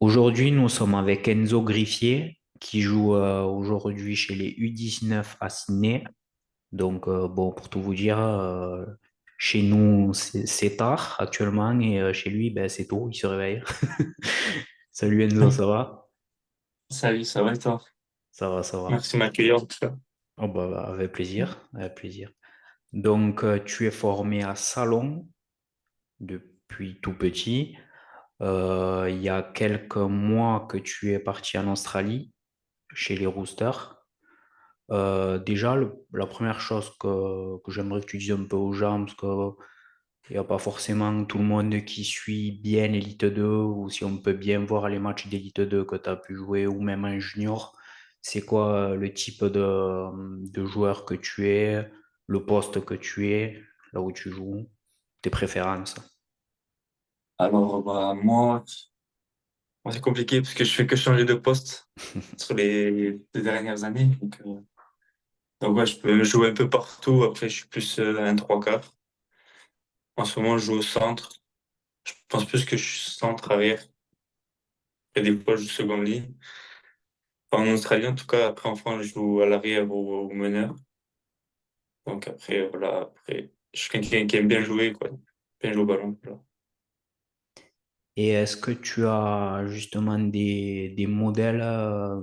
Aujourd'hui, nous sommes avec Enzo Griffier qui joue aujourd'hui chez les U19 à Sydney. Donc, bon, pour tout vous dire, chez nous, c'est tard actuellement et chez lui, ben, c'est tôt, il se réveille. Salut Enzo, ça va? Salut, ça va et toi? Ça va, ça va. Merci de m'accueillir en tout cas. Oh, bah, avec plaisir, avec plaisir. Donc, tu es formé à Salon depuis tout petit. Il y a quelques mois que tu es parti en Australie chez les Roosters. Déjà, la première chose que j'aimerais que tu dises un peu aux gens, parce qu'il n'y a pas forcément tout le monde qui suit bien l'Elite 2, ou si on peut bien voir les matchs d'Elite 2 que tu as pu jouer, ou même en junior, c'est quoi le type de joueur que tu es, le poste que tu es, là où tu joues, tes préférences. Alors, moi, c'est compliqué parce que je fais que changer de poste sur les 2 dernières années. Donc ouais, je peux jouer un peu partout. Après, je suis plus un trois quarts. En ce moment, je joue au centre. Je pense plus que je suis centre arrière. Et des fois, je joue seconde ligne. Enfin, en Australie, en tout cas. Après, en France, je joue à l'arrière ou au meneur. Donc après, voilà. Après, je suis quelqu'un qui aime bien jouer, quoi. Bien jouer au ballon. Voilà. Et est-ce que tu as justement des modèles,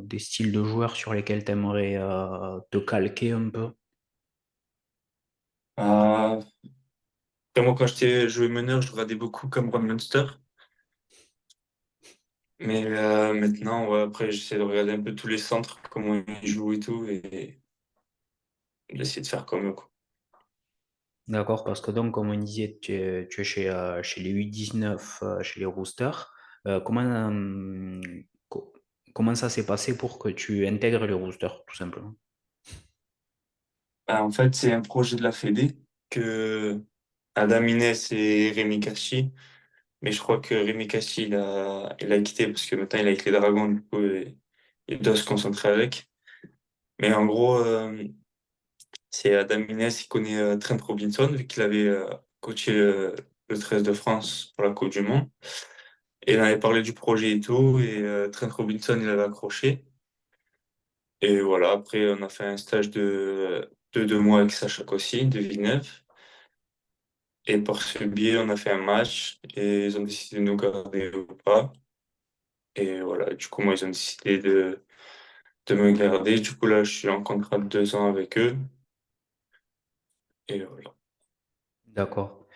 des styles de joueurs sur lesquels tu aimerais te calquer un peu? Euh, Après, moi, quand j'étais joué meneur, je regardais beaucoup Cameron Munster. Mais maintenant, ouais, après, j'essaie de regarder un peu tous les centres, comment ils jouent et tout, et j'essaie de faire comme eux, quoi. D'accord, parce que donc, comme on disait, tu es chez les U19, chez les Roosters. Comment, comment ça s'est passé pour que tu intègres les Roosters, tout simplement? En fait, c'est un projet de la Fédé que Adam Inès et Rémi Castille, mais je crois que Rémi Castille, il a quitté parce que maintenant il est avec les Dragons, du coup, il doit se concentrer avec. Mais en gros, c'est Adam Inès qui connaît Trent Robinson, vu qu'il avait coaché le 13 de France pour la Coupe du Monde. Et il avait parlé du projet et tout, et Trent Robinson, il avait accroché. Et voilà, après, on a fait un stage de 2 mois avec Sacha Kossi de Villeneuve. Et par ce biais, on a fait un match et ils ont décidé de nous garder ou pas. Et voilà, du coup, moi, ils ont décidé de me garder. Du coup, là, je suis en contrat de 2 ans avec eux. Et voilà. D'accord.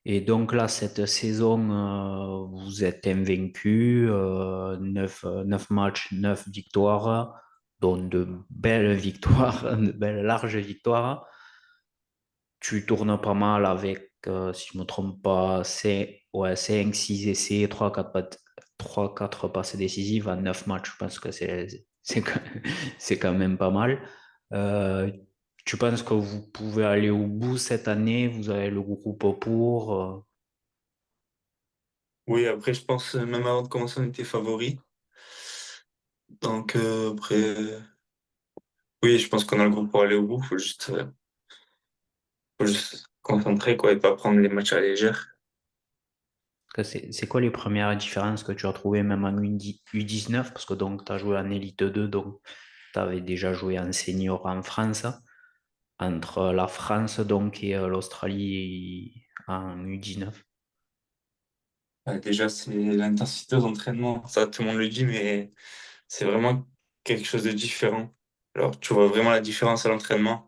Et donc là, cette saison, vous êtes invaincu, 9 matchs, 9 victoires, dont de belles victoires, de belles larges victoires. Tu tournes pas mal avec, si je ne me trompe pas, c'est ouais, 5, 6 essais, 3 4 passes décisives à 9 matchs. Je pense que c'est quand même pas mal. Euh, Tu penses que vous pouvez aller au bout cette année? Vous avez le groupe pour. Oui, après, je pense, même avant de commencer, on était favoris. Donc, après, oui, je pense qu'on a le groupe pour aller au bout. Faut juste se concentrer, quoi, et pas prendre les matchs à la légère. C'est quoi les premières différences que tu as trouvées même en U19? Parce que donc tu as joué en Elite 2, donc tu avais déjà joué en senior en France, entre la France donc et l'Australie en U19. Déjà, c'est l'intensité d'entraînement. Ça, tout le monde le dit, mais c'est vraiment quelque chose de différent. Alors, tu vois vraiment la différence à l'entraînement.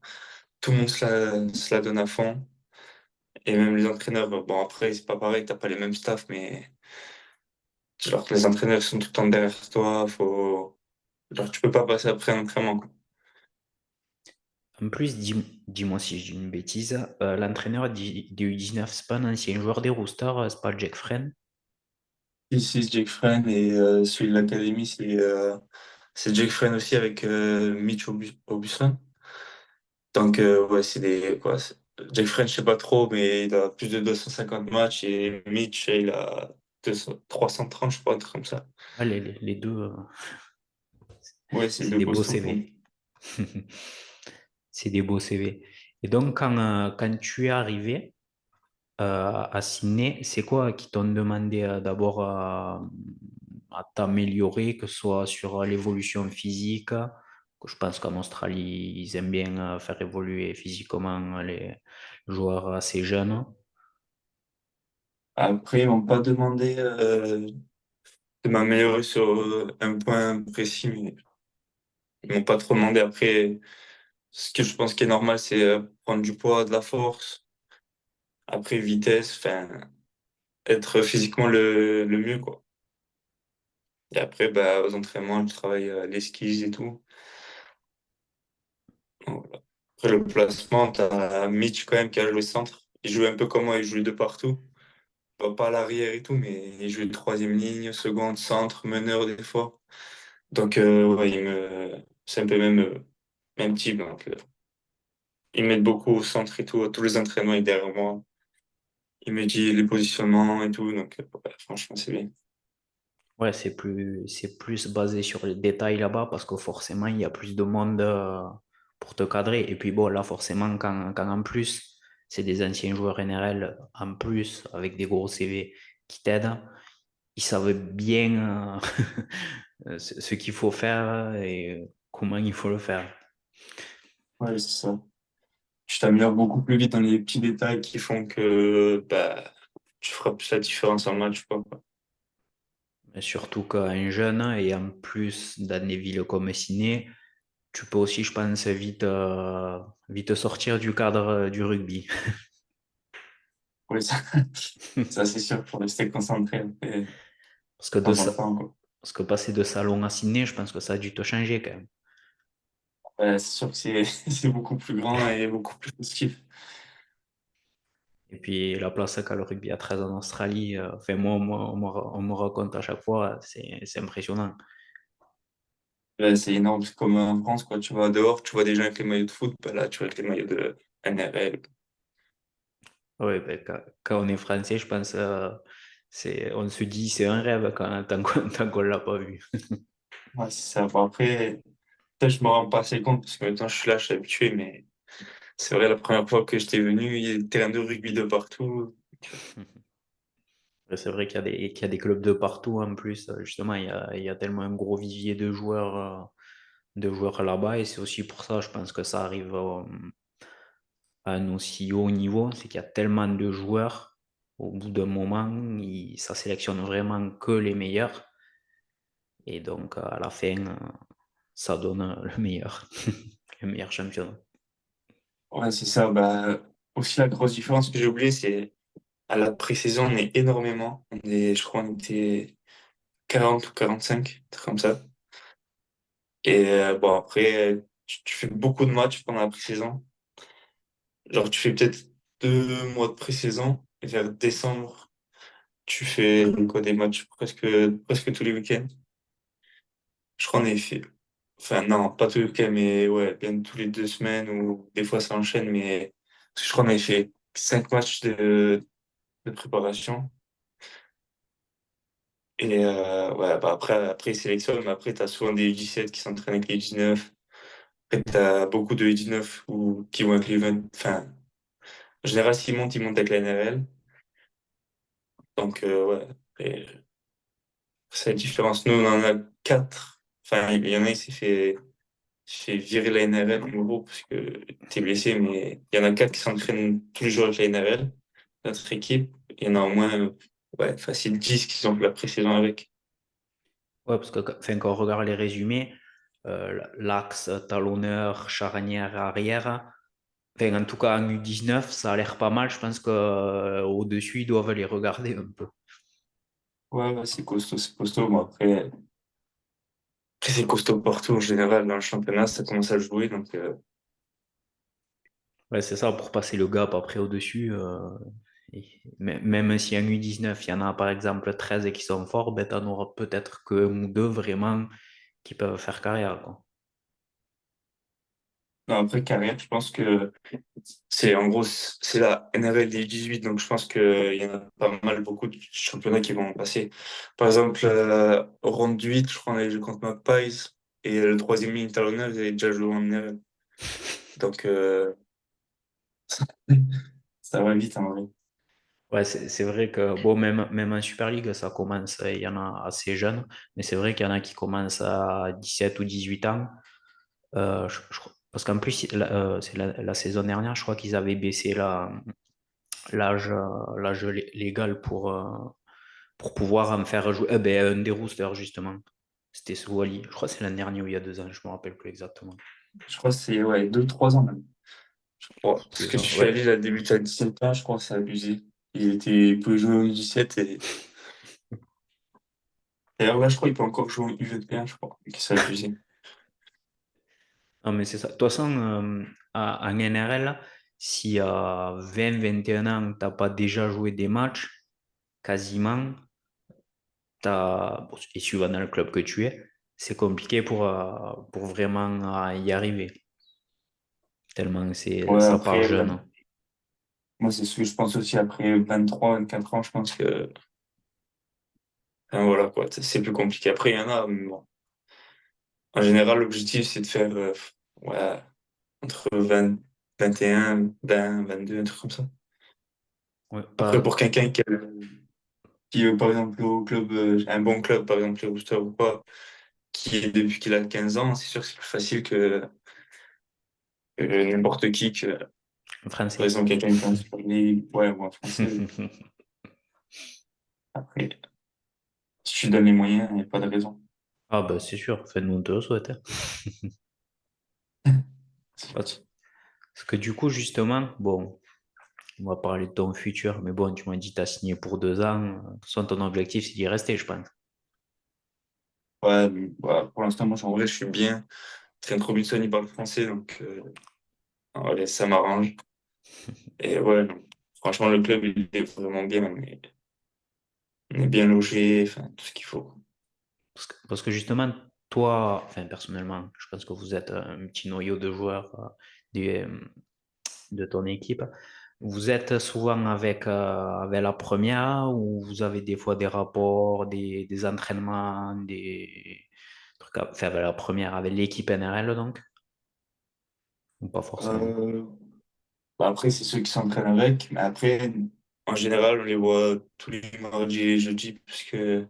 Tout le monde se la donne à fond. Et même les entraîneurs, bon, après, c'est pas pareil, t'as pas les mêmes staffs, mais genre, les entraîneurs sont tout le temps derrière toi. Genre, tu peux pas passer après un entraînement, quoi. En plus, dis-moi si je dis une bêtise, l'entraîneur des U19, c'est pas un ancien joueur des Roosters, c'est pas Jack Friend? Ici, c'est Jake Friend et celui de l'académie, c'est Jake Friend aussi avec Mitch Aubusson. Donc, ouais, c'est des. Quoi, Jake Friend, je sais pas trop, mais il a plus de 250 matchs et Mitch, il a 330, je crois, un truc comme ça. Ouais, les deux, Ouais, c'est c'est deux des beaux costauds, quoi. CV. C'est des beaux CV. Et donc, quand tu es arrivé, à Sydney, c'est quoi qui t'ont demandé d'abord à t'améliorer, que ce soit sur l'évolution physique, que je pense qu'en Australie, ils aiment bien faire évoluer physiquement les joueurs assez jeunes. Après, ils m'ont pas demandé de m'améliorer sur un point précis, mais ils m'ont pas trop demandé. Après, ce que je pense qui est normal, c'est prendre du poids, de la force. Après, vitesse, enfin, être physiquement le mieux, quoi. Et après, bah, aux entraînements, je travaille les skis et tout. Donc, voilà. Après, le placement, t'as Mitch quand même qui a joué centre. Il joue un peu comme moi, il joue de partout. Pas à l'arrière et tout, mais il joue troisième ligne, seconde, centre, meneur des fois. Donc, ouais, c'est un peu même type. Donc, ils m'aident beaucoup au centre et tout. Tous les entraînements, il est derrière moi. Il me dit les positionnements et tout. Donc, ouais, franchement, c'est bien. Ouais, c'est plus basé sur les détails là-bas parce que forcément, il y a plus de monde pour te cadrer. Et puis bon, là, forcément, quand en plus, c'est des anciens joueurs NRL en plus avec des gros CV qui t'aident, ils savent bien ce qu'il faut faire et comment il faut le faire. Ouais, c'est ça. Tu t'améliores beaucoup plus vite dans les petits détails qui font que bah, tu feras plus la différence en match, quoi. Et surtout qu'un jeune, et en plus dans des villes comme Sydney, tu peux aussi, je pense, vite sortir du cadre du rugby. Oui, ça c'est sûr, pour rester concentré après, de Parce que, de, temps en sa- temps, quoi. parce que passer de salon à Sydney, je pense que ça a dû te changer quand même. C'est sûr que c'est c'est beaucoup plus grand et beaucoup plus positif. Et puis la place qu'a le rugby à 13 en Australie, enfin moi, on me raconte à chaque fois, c'est impressionnant. C'est énorme, c'est comme en France, quoi. Tu vas dehors, tu vois des gens avec les maillots de foot, bah là, tu vois avec les maillots de NRL. Ouais, ben, quand on est français, je pense, on se dit c'est un rêve tant qu'on l'a pas vu. Ouais, c'est ça. Bon, après, peut-être je me rends pas assez compte parce que maintenant je suis là, je suis habitué, mais c'est vrai, la première fois que j'étais venu, il y a des terrains de rugby de partout. C'est vrai qu'il y a des clubs de partout en plus. Justement, il y a tellement un gros vivier de joueurs là-bas. Et c'est aussi pour ça, je pense que ça arrive à un aussi haut niveau. C'est qu'il y a tellement de joueurs. Au bout d'un moment, ça sélectionne vraiment que les meilleurs. Et donc, à la fin, ça donne le meilleur, le meilleur championnat. Ouais, c'est ça. Bah, aussi, la grosse différence que j'ai oublié, c'est à la pré-saison, on est énormément. Je crois, on était 40 ou 45, un truc comme ça. Et bon, après, tu fais beaucoup de matchs pendant la pré-saison. Genre, tu fais peut-être 2 mois de pré-saison, et vers décembre, tu fais quoi, des matchs presque tous les week-ends. Je crois qu'on est fait. Enfin, non, pas tous les week-ends, mais ouais, bien tous les 2 semaines, ou des fois ça enchaîne, mais parce que je crois qu'on avait fait 5 matchs de préparation. Et ouais, bah après, ils sélectionnent, mais après, tu as souvent des U17 qui s'entraînent avec les U19. Après, tu as beaucoup de U19 qui vont avec les 20. Enfin, en général, s'ils montent, ils montent avec la NRL. Donc, ouais, après, c'est la différence. Nous, on en a 4. Enfin, il y en a, il s'est fait virer la NRL en gros, parce que t'es blessé, mais il y en a 4 qui s'entraînent tous les jours avec la NRL, notre équipe. Il y en a au moins, ouais, facile 10 qui ont fait la pré-saison avec. Ouais, parce que enfin, quand on regarde les résumés, l'axe talonneur, charnière, arrière, enfin, en tout cas en U19, ça a l'air pas mal. Je pense qu'au-dessus, ils doivent les regarder un peu. Ouais, ouais, c'est costaud, c'est costaud. Bon, après, c'est costaud partout en général. Dans le championnat, ça commence à jouer. Donc, Ouais, c'est ça, pour passer le gap après au-dessus. Même si en U19, il y en a par exemple 13 qui sont forts, ben, t'en auras peut-être que un ou deux vraiment qui peuvent faire carrière, quoi. non, après, carrière, je pense que c'est en gros, c'est la NRL des 18. Donc, je pense qu'il y en a pas mal, beaucoup de championnats qui vont passer. Par exemple, Round 8, je crois, on a joué contre Magpies. Et le troisième ligne talonneur, il avait déjà joué en NRL. Donc, ça va vite en vrai. Ouais, c'est vrai que, bon, même en Super League, ça commence, il y en a assez jeunes, mais c'est vrai qu'il y en a qui commencent à 17 ou 18 ans. Parce qu'en plus, c'est la saison dernière, je crois qu'ils avaient baissé l'âge légal pour pouvoir en faire jouer. Ben, un des roosters, justement. C'était ce Wally. Je crois que c'est l'année dernière ou il y a 2 ans, je me rappelle plus exactement. Je crois que c'est ouais, 2 3 ans même. Je crois. Parce C'est que je ça, suis ouais. allé, il a débuté à 17 ans, je crois que c'est abusé. Il pouvait jouer au U17 et d'ailleurs là, je crois qu'il peut encore jouer au U21, je crois, et que c'est abusé. Non, mais c'est ça. De toute façon, en NRL, si à 20, 21 ans, tu n'as pas déjà joué des matchs, quasiment, bon, et suivant dans le club que tu es, c'est compliqué pour vraiment y arriver. Tellement Ouais, ça part après, jeune. moi, c'est ce que je pense aussi après 23 24 ans, je pense que, enfin, voilà, quoi, c'est plus compliqué. Après, il y en a, mais bon. En général, l'objectif, c'est de faire, ouais, entre 20 21 20 22 un truc comme ça. Ouais, Après, pour quelqu'un qui par exemple, au club, un bon club, par exemple, les Roosters ou quoi, qui est depuis qu'il a 15 ans, c'est sûr que c'est plus facile que n'importe qui, que, en par français. exemple, quelqu'un qui est en Super League, ouais, ou en français. Après, si tu donnes les moyens, il n'y a pas de raison. Ah bah c'est sûr, faites-nous on te le souhaite, hein. C'est Parce gentil. parce que du coup, justement, bon, on va parler de ton futur, mais bon, tu m'as dit que tu as signé pour 2 ans. De toute façon, ton objectif, c'est d'y rester, je pense. Ouais, mais, bah, pour l'instant, moi, en vrai, je suis bien. Trent Robinson, il parle français, donc ouais, ça m'arrange. Et ouais, non. Franchement, le club, il est vraiment bien. On est bien logé, enfin, tout ce qu'il faut. Parce que justement, toi, enfin personnellement, je pense que vous êtes un petit noyau de joueurs du- de ton équipe. Vous êtes souvent avec la première ou vous avez des fois des rapports, des entraînements, des trucs enfin, avec la première, avec l'équipe NRL donc, ou pas forcément? Euh, Bah, après, c'est ceux qui s'entraînent avec, mais après, en général, on les voit tous les mardis et jeudis, parce que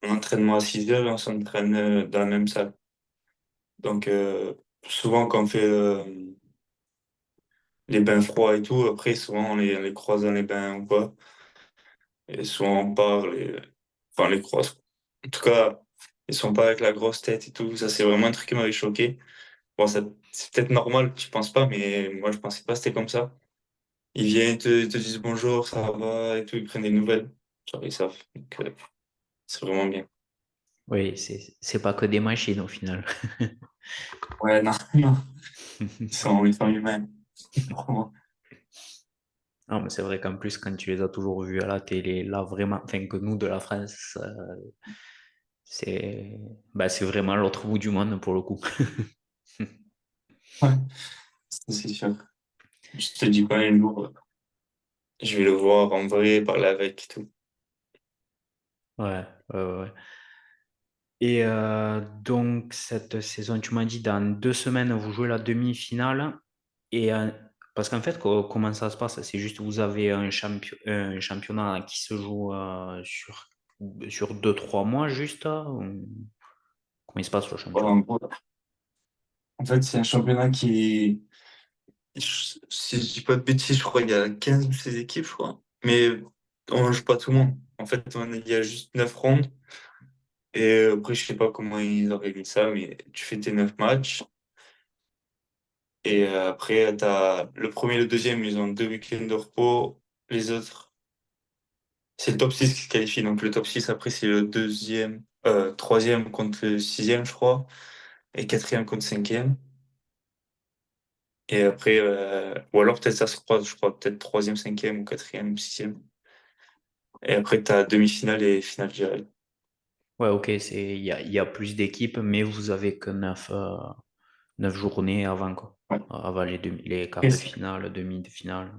on entraînement à 6 heures et on s'entraîne dans la même salle. Donc, souvent, quand on fait les bains froids et tout, après, souvent, on les croise dans les bains ou quoi. Et souvent, on parle, enfin, on les croise. En tout cas, ils sont pas avec la grosse tête et tout. Ça, c'est vraiment un truc qui m'avait choqué. Bon, ça, c'est peut-être normal, je pense pas, mais moi, je pensais pas que c'était comme ça. Ils viennent, ils te disent bonjour, ça va et tout, ils prennent des nouvelles. Genre, ils savent. Donc, c'est vraiment bien. Oui, c'est pas que des machines au final. Ouais, non, non. Ils sont humains. Vraiment. Non, mais c'est vrai qu'en plus, quand tu les as toujours vus à la télé, là vraiment, enfin que nous de la France, c'est c'est vraiment l'autre bout du monde pour le coup. Ouais, ça, c'est sûr. Je te dis pas un jour, je vais le voir en vrai, parler avec et tout. Ouais, ouais, ouais, ouais. Et donc, cette saison, tu m'as dit, dans 2 semaines, vous jouez la demi-finale. Et, parce qu'en fait, comment ça se passe? C'est juste, vous avez un championnat qui se joue sur 2, 3 mois, juste. Comment il se passe le Ouais, championnat? en fait, c'est un championnat si je dis pas de bêtises, je crois qu'il y a 15 ou 16 équipes, je crois. Mais on joue pas tout le monde. En fait, il y a juste 9 rondes. Et après, je sais pas comment ils organisent ça, mais tu fais tes 9 matchs. Et après, t'as le premier et le deuxième, ils ont 2 week-ends de repos. Les autres, c'est le top 6 qui se qualifie. Donc le top 6 après, c'est le deuxième, troisième contre le sixième, je crois. Et quatrième contre cinquième. Et après, ou alors peut-être ça se croise, je crois, peut-être troisième, cinquième ou quatrième, sixième. Et après, t'as demi-finale et finale directe. Ouais, ok, il y a plus d'équipes, mais vous avez que 9 journées avant, quoi. Ouais. Avant les quarts Après, de finale, demi de finale.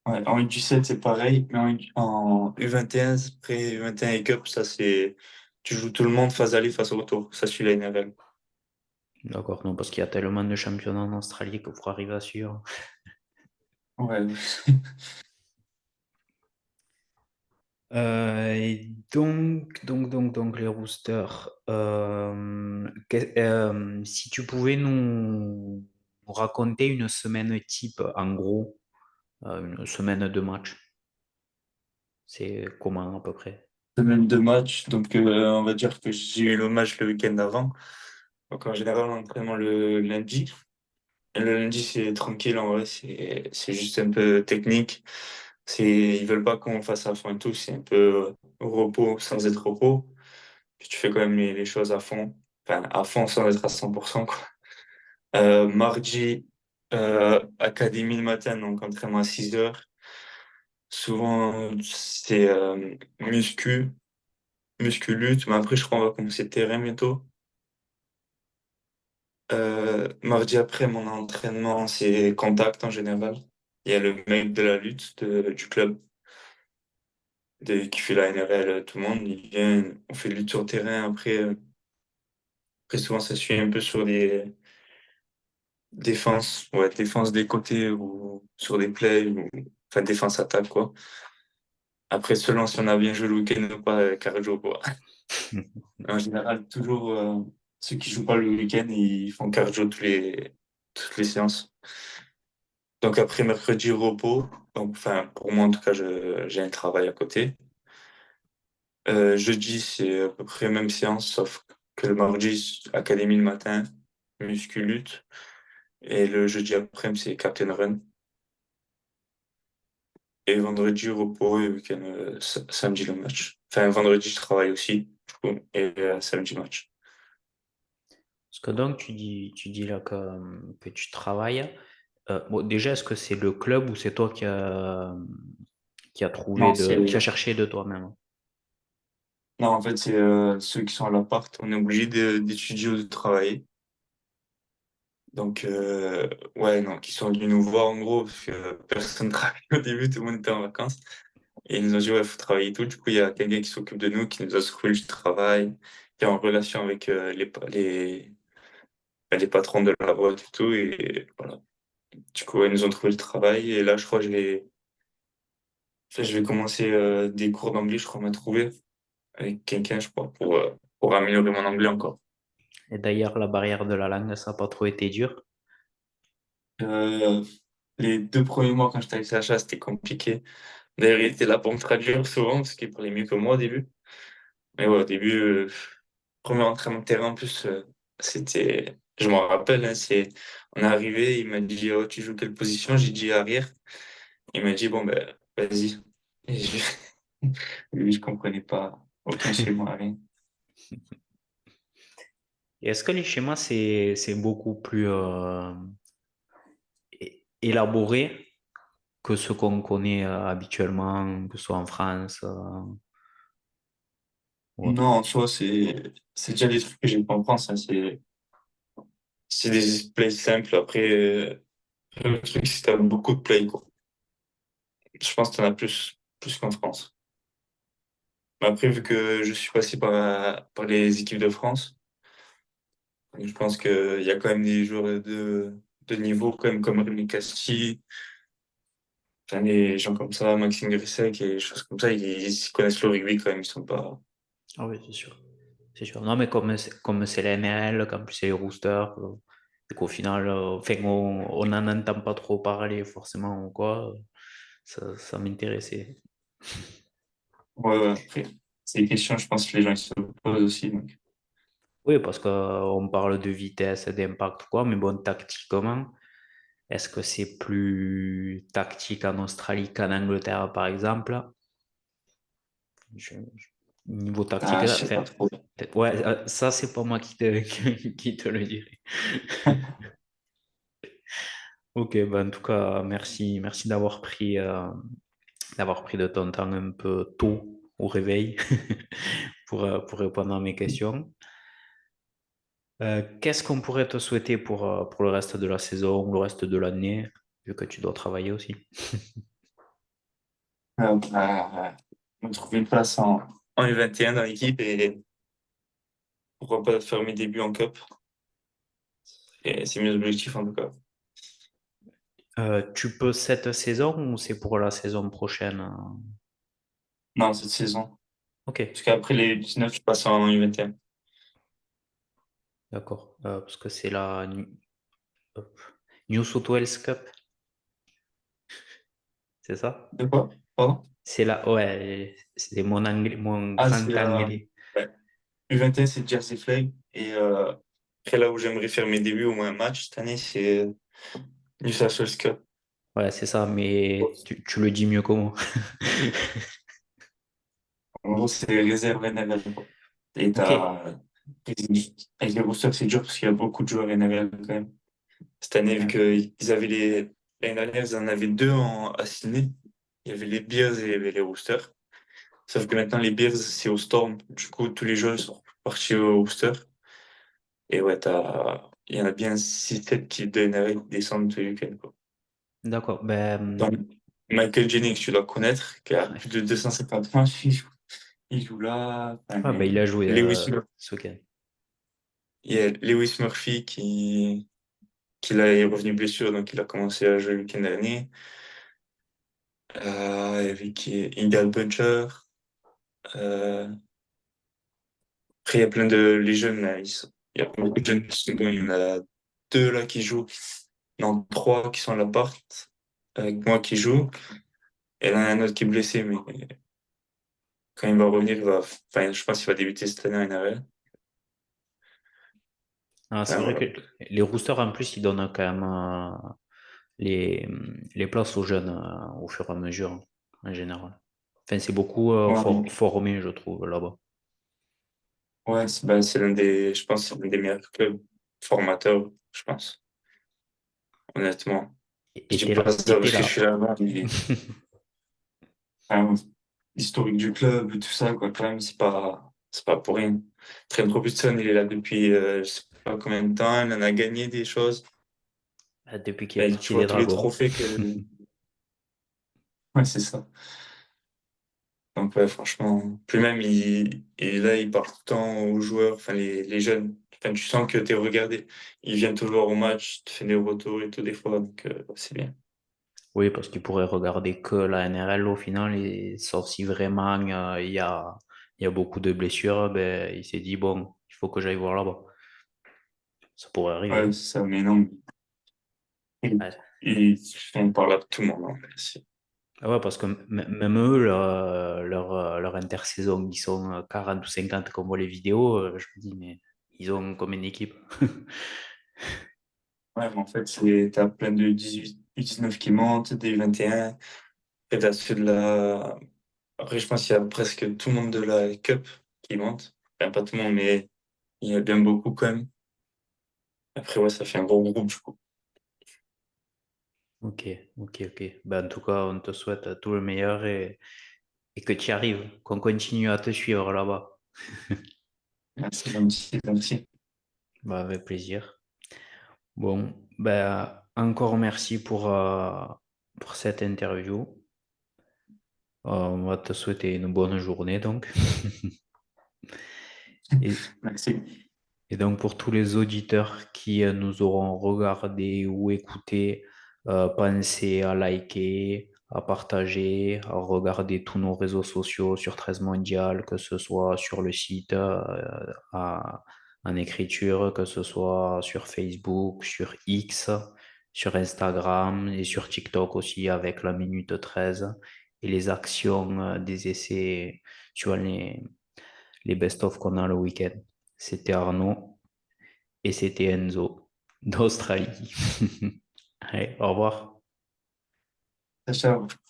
ouais, en U17, c'est pareil, mais en U21, après U21 et Cup, ça c'est. Tu joues tout le monde face aller, face au retour. Ça suit la NRL. D'accord, non, parce qu'il y a tellement de championnats en Australie que pour arriver à suivre. Ouais. Et donc, les roosters. Si tu pouvais nous raconter une semaine type, en gros, une semaine de match, c'est comment à peu près? Semaine de match, donc on va dire que j'ai eu le match le week-end avant. Donc en général, l'entraînement le lundi. Et le lundi, c'est tranquille, en vrai, c'est juste un peu technique. Ils veulent pas qu'on fasse à fond et tout, c'est un peu repos sans être repos. Puis tu fais quand même les choses à fond. Enfin, à fond sans être à 100%, quoi. Mardi, académie le matin, donc entraînement à 6 heures. Souvent, c'est muscu lutte, mais après, je crois qu'on va commencer le terrain bientôt. Mardi après, mon entraînement, c'est contact en général. Il y a le mec de la lutte du club qui fait la NRL, tout le monde, il vient, on fait de lutte sur le terrain. Après souvent, ça suit un peu sur des défenses, ouais, défense des côtés ou sur des plays, enfin défense-attaque, quoi. Après, selon si on a bien joué le week-end ou pas, cardio, quoi. En général, toujours, ceux qui jouent pas le week-end, ils font cardio toutes les séances. Donc après mercredi, repos. Donc, enfin, pour moi, en tout cas, j'ai un travail à côté. Jeudi, c'est à peu près même séance, sauf que le mardi, académie le matin, muscu lutte. Et le jeudi après, c'est Captain Run. Et vendredi, repos et week-end, samedi le match. Enfin, vendredi, je travaille aussi, du coup, et samedi match. Parce que donc, tu dis là que tu travailles. Bon, déjà, est-ce que c'est le club ou c'est toi Non, c'est qui a cherché de toi-même? non, en fait, c'est ceux qui sont à l'appart, on est obligé d'étudier ou de travailler. Donc, ouais, non, qui sont venus nous voir en gros, parce que personne ne travaillait au début, tout le monde était en vacances. Et ils nous ont dit, ouais, faut travailler et tout. Du coup, il y a quelqu'un qui s'occupe de nous, qui nous a trouvé du travail, qui est en relation avec les patrons de la boîte et tout. Et voilà. Du coup, ouais, ils nous ont trouvé le travail. Et là, je crois que je vais commencer des cours d'anglais, je crois, m'a trouvé avec quelqu'un, je crois, pour améliorer mon anglais encore. Et d'ailleurs, la barrière de la langue, ça n'a pas trop été dur. Euh, les 2 premiers mois, quand j'étais avec Sacha, c'était compliqué. D'ailleurs, il était là pour me traduire souvent, parce qu'il parlait mieux que moi au début. Mais ouais, au début, premier entraînement de terrain, en plus, c'était. Je m'en rappelle, hein, on est arrivé, il m'a dit, oh, tu joues quelle position? J'ai dit arrière. Il m'a dit, bon, ben, vas-y. Et lui, je comprenais pas aucun schéma, rien. Et est-ce que les schémas, c'est beaucoup plus élaboré que ce qu'on connaît habituellement, que ce soit en France ou Non, autre? en soi, c'est déjà des trucs que j'ai pas en France, hein. C'est des plays simples. Après, le truc, c'est que t'as beaucoup de plays, quoi. Je pense que t'en as plus qu'en France. Mais après, vu que je suis passé par les équipes de France, je pense qu'il y a quand même des joueurs de niveau, quand même, comme Rémi Casti, enfin, des gens comme ça, Maxime Grisec et des choses comme ça, ils connaissent le rugby quand même, ils sont pas. Ah oui, c'est sûr. C'est sûr. Non, mais comme c'est la NRL, qu'en plus c'est les roosters, et qu'au final, enfin, on n'en entend pas trop parler forcément ou quoi, ça m'intéressait. Ouais, ouais, après, c'est des questions, je pense que les gens ils se posent aussi. Donc. Oui, parce qu'on parle de vitesse, d'impact, quoi, mais bon, tactiquement, est-ce que c'est plus tactique en Australie qu'en Angleterre, par exemple? Niveau tactique, Ah, je là, sais pas enfin, trop. ouais, ça, c'est pas moi qui te le dirai. Ok, ben, en tout cas, merci d'avoir pris de ton temps un peu tôt au réveil pour répondre à mes questions. Qu'est-ce qu'on pourrait te souhaiter pour le reste de la saison ou le reste de l'année, vu que tu dois travailler aussi? On va trouver une place en U21 dans l'équipe et pourquoi pas faire mes débuts en Cup. Et c'est mes objectifs en tout cas. Tu peux cette saison ou c'est pour la saison prochaine? Non, cette saison. Ok, Parce qu'après les 19, je passe en U21. d'accord. Parce que c'est la hop, New South Wales Cup, c'est ça? De quoi? Pardon? C'est la, ouais, c'est mon anglais, mon Ah, grand c'est anglais. ouais. U21, c'est Jersey Flag. Et après, là où j'aimerais faire mes débuts au moins un match cette année, c'est New South Wales Cup. Ouais, c'est ça, mais tu le dis mieux que moi. En gros, c'est les réserves NRL, quoi. Et Ok. avec les roosters, c'est dur parce qu'il y a beaucoup de joueurs NRL quand même. Cette année, vu Ouais. qu'ils avaient l'année dernière, ils en avaient deux à Sydney. Il y avait les Bears et il y avait les Roosters. Sauf que maintenant, les Bears, c'est au Storm. Du coup, tous les joueurs sont partis au Roosters. Et ouais, il y en a bien 6-7 qui de NRL qui descendent tous les week-ends, quoi. D'accord. Ben, Donc, Michael Jennings, tu dois connaître, qui a plus de 250 matchs, il joue là. Enfin, ben, il a joué Lewis, ce week-end. il y a Lewis Murphy qui là est revenu blessure, donc il a commencé à jouer le week-end dernier. Il y avait qui Ideal Buncher. Euh, Après, il y a plein de les jeunes, là, il y a beaucoup de jeunes qui sont bons. Il y en a deux là qui jouent. Non, trois qui sont à l'appart, avec moi qui joue. Et là, il y en a un autre qui est blessé, mais quand il va revenir, enfin, je pense qu'il va débuter cette année en NRL. Ah, c'est Enfin, vrai que voilà. les roosters, en plus, ils donnent quand même les, les places aux jeunes au fur et à mesure, en général. Enfin, c'est beaucoup Ouais, formé, je trouve, là-bas. ouais, c'est l'un des, je pense, que c'est l'un des meilleurs clubs formateurs, je pense, honnêtement. Je dis pas ça Et t'es parce que je suis là. là-bas, mais enfin, l'historique du club, tout ça, quoi, quand même, c'est pas pour rien. Trent Robinson, il est là depuis, je sais pas combien de temps, il en a gagné des choses. Depuis qu'il est Et tu parti des vois tous les Dragons. trophées que, ouais, c'est ça. Donc, ouais, franchement, puis même, et là, il parle tout le temps aux joueurs, enfin, les jeunes. Enfin, tu sens que t'es regardé. Il vient toujours au match, te fait des retours et tout, des fois, donc, c'est bien. Oui, parce qu'il pourrait regarder que la NRL au final, et sauf si vraiment il y a beaucoup de blessures, ben, il s'est dit, bon, il faut que j'aille voir là-bas. Ça pourrait Ouais, arriver. c'est ça, mais non. Et, Ouais. et on parle à tout le monde, hein, merci. Ah ouais, parce que même eux, leur intersaison, ils sont 40 ou 50 comme on voit les vidéos, je me dis, mais ils ont comme une équipe. Ouais, mais en fait, t'as plein de 18, U19 qui montent, des U21. Après, t'as ceux de la. Après, je pense qu'il y a presque tout le monde de la Cup qui monte. Enfin, pas tout le monde, mais il y a bien beaucoup quand même. Après, ouais, ça fait un gros groupe, du coup. Ok, ok. Ben, en tout cas, on te souhaite tout le meilleur et que tu y arrives, qu'on continue à te suivre là-bas. Merci, merci, merci. Ben, avec plaisir. Bon, ben, encore merci pour cette interview. On va te souhaiter une bonne journée donc. Et, Merci. et donc pour tous les auditeurs qui nous auront regardé ou écouté, pensez à liker, à partager, à regarder tous nos réseaux sociaux sur 13 Mondial, que ce soit sur le site en écriture, que ce soit sur Facebook, sur X, sur Instagram et sur TikTok aussi avec la Minute 13 et les actions des essais sur les best-of qu'on a le week-end. C'était Arnaud et c'était Enzo d'Australie. Allez, au revoir. Ciao, ciao.